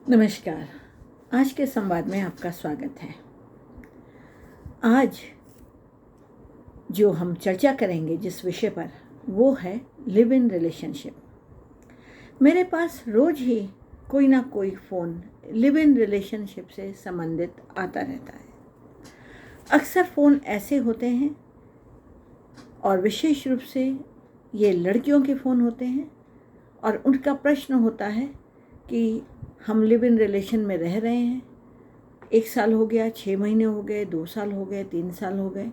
नमस्कार। आज के संवाद में आपका स्वागत है। आज जो हम चर्चा करेंगे जिस विषय पर, वो है लिव इन रिलेशनशिप। मेरे पास रोज ही कोई ना कोई फ़ोन लिव इन रिलेशनशिप से संबंधित आता रहता है। अक्सर फ़ोन ऐसे होते हैं और विशेष रूप से ये लड़कियों के फ़ोन होते हैं और उनका प्रश्न होता है कि हम लिव इन रिलेशन में रह रहे हैं, 1 साल हो गया, 6 महीने हो गए, 2 साल हो गए, 3 साल हो गए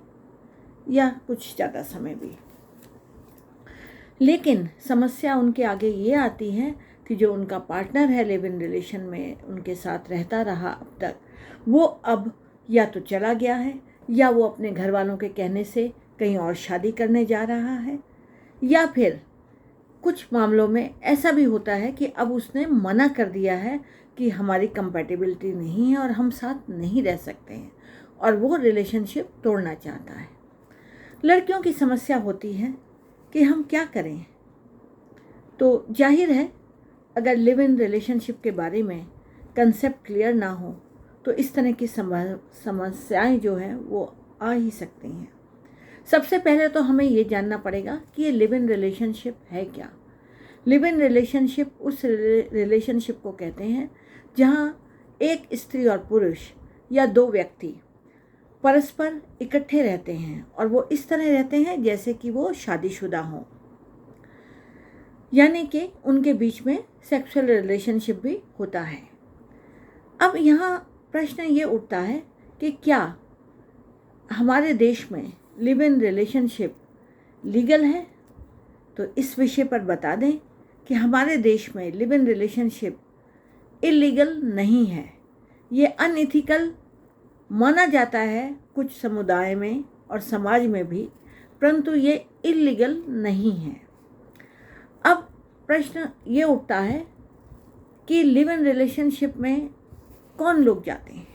या कुछ ज़्यादा समय भी। लेकिन समस्या उनके आगे ये आती है कि जो उनका पार्टनर है लिव इन रिलेशन में उनके साथ रहता रहा अब तक, वो अब या तो चला गया है या वो अपने घर वालों के कहने से कहीं और शादी करने जा रहा है, या फिर कुछ मामलों में ऐसा भी होता है कि अब उसने मना कर दिया है कि हमारी कंपैटिबिलिटी नहीं है और हम साथ नहीं रह सकते हैं और वो रिलेशनशिप तोड़ना चाहता है। लड़कियों की समस्या होती है कि हम क्या करें। तो जाहिर है, अगर लिव इन रिलेशनशिप के बारे में कंसेप्ट क्लियर ना हो तो इस तरह की समस्याएं जो हैं वो आ ही सकती हैं। सबसे पहले तो हमें ये जानना पड़ेगा कि ये लिव इन रिलेशनशिप है क्या। लिव इन रिलेशनशिप उस रिलेशनशिप को कहते हैं जहाँ एक स्त्री और पुरुष या 2 व्यक्ति परस्पर इकट्ठे रहते हैं और वो इस तरह रहते हैं जैसे कि वो शादीशुदा हों, यानी कि उनके बीच में सेक्सुअल रिलेशनशिप भी होता है। अब यहाँ प्रश्न ये उठता है कि क्या हमारे देश में लिव इन रिलेशनशिप लीगल है। तो इस विषय पर बता दें कि हमारे देश में लिव इन रिलेशनशिप इलीगल नहीं है। ये अनइथिकल माना जाता है कुछ समुदाय में और समाज में भी, परंतु ये इलीगल नहीं है। अब प्रश्न ये उठता है कि लिव इन रिलेशनशिप में कौन लोग जाते हैं।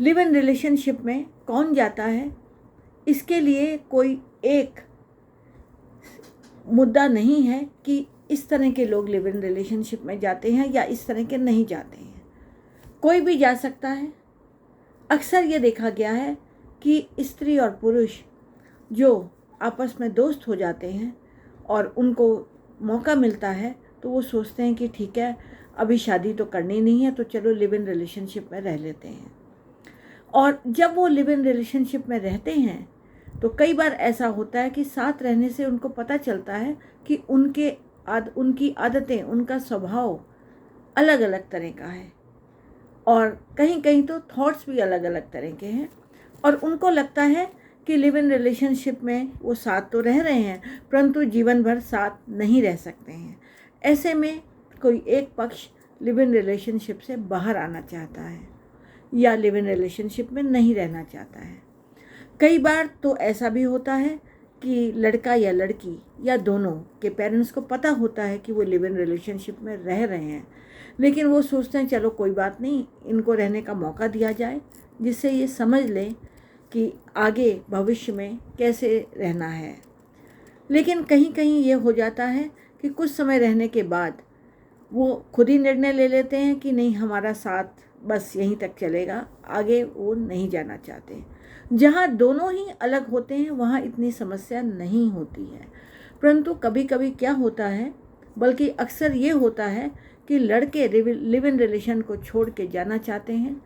लिव इन रिलेशनशिप में कौन जाता है, इसके लिए कोई एक मुद्दा नहीं है कि इस तरह के लोग लिव इन रिलेशनशिप में जाते हैं या इस तरह के नहीं जाते हैं। कोई भी जा सकता है। अक्सर ये देखा गया है कि स्त्री और पुरुष जो आपस में दोस्त हो जाते हैं और उनको मौका मिलता है तो वो सोचते हैं कि ठीक है, अभी शादी तो करनी नहीं है तो चलो लिव इन रिलेशनशिप में रह लेते हैं। और जब वो लिव इन रिलेशनशिप में रहते हैं तो कई बार ऐसा होता है कि साथ रहने से उनको पता चलता है कि उनकी आदतें, उनका स्वभाव अलग अलग तरह का है और कहीं कहीं तो थॉट्स भी अलग अलग तरह के हैं और उनको लगता है कि लिव इन रिलेशनशिप में वो साथ तो रह रहे हैं परंतु जीवन भर साथ नहीं रह सकते हैं। ऐसे में कोई एक पक्ष लिव इन रिलेशनशिप से बाहर आना चाहता है या लिव इन रिलेशनशिप में नहीं रहना चाहता है। कई बार तो ऐसा भी होता है कि लड़का या लड़की या दोनों के पेरेंट्स को पता होता है कि वो लिव इन रिलेशनशिप में रह रहे हैं, लेकिन वो सोचते हैं चलो कोई बात नहीं, इनको रहने का मौका दिया जाए जिससे ये समझ लें कि आगे भविष्य में कैसे रहना है। लेकिन कहीं कहीं ये हो जाता है कि कुछ समय रहने के बाद वो खुद ही निर्णय ले लेते हैं कि नहीं, हमारा साथ बस यहीं तक चलेगा, आगे वो नहीं जाना चाहते। जहाँ दोनों ही अलग होते हैं वहाँ इतनी समस्या नहीं होती है, परंतु कभी कभी क्या होता है, बल्कि अक्सर ये होता है कि लड़के लिव इन रिलेशन को छोड़ के जाना चाहते हैं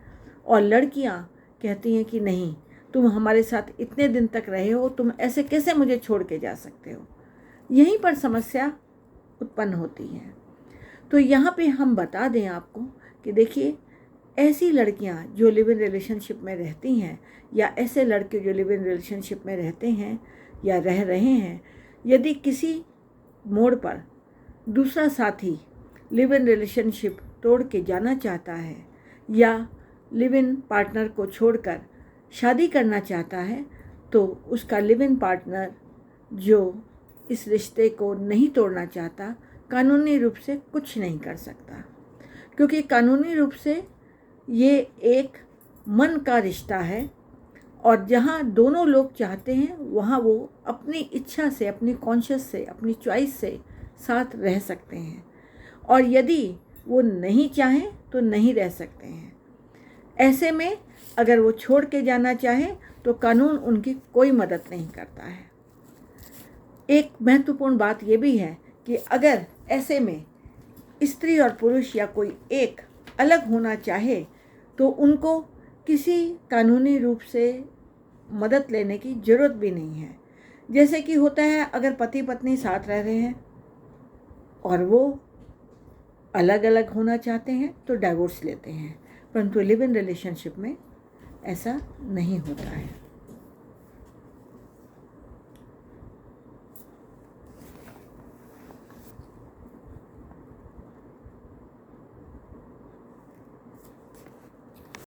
और लड़कियाँ कहती हैं कि नहीं, तुम हमारे साथ इतने दिन तक रहे हो, तुम ऐसे कैसे मुझे छोड़ के जा सकते हो। यहीं पर समस्या उत्पन्न होती है। तो यहाँ पे हम बता दें आपको कि देखिए, ऐसी लड़कियाँ जो लिव इन रिलेशनशिप में रहती हैं या ऐसे लड़के जो लिव इन रिलेशनशिप में रहते हैं या रह रहे हैं, यदि किसी मोड़ पर दूसरा साथी लिव इन रिलेशनशिप तोड़ के जाना चाहता है या लिव इन पार्टनर को छोड़कर शादी करना चाहता है, तो उसका लिव इन पार्टनर जो इस रिश्ते को नहीं तोड़ना चाहता कानूनी रूप से कुछ नहीं कर सकता, क्योंकि कानूनी रूप से ये एक मन का रिश्ता है और जहाँ दोनों लोग चाहते हैं वहाँ वो अपनी इच्छा से, अपनी कॉन्शियस से, अपनी चॉइस से साथ रह सकते हैं। और यदि वो नहीं चाहें तो नहीं रह सकते हैं। ऐसे में अगर वो छोड़ के जाना चाहें तो कानून उनकी कोई मदद नहीं करता है। एक महत्वपूर्ण बात ये भी है कि अगर ऐसे में स्त्री और पुरुष या कोई एक अलग होना चाहे तो उनको किसी कानूनी रूप से मदद लेने की ज़रूरत भी नहीं है। जैसे कि होता है, अगर पति पत्नी साथ रह रहे हैं और वो अलग अलग होना चाहते हैं तो डाइवोर्स लेते हैं, परंतु लिव इन रिलेशनशिप में ऐसा नहीं होता है।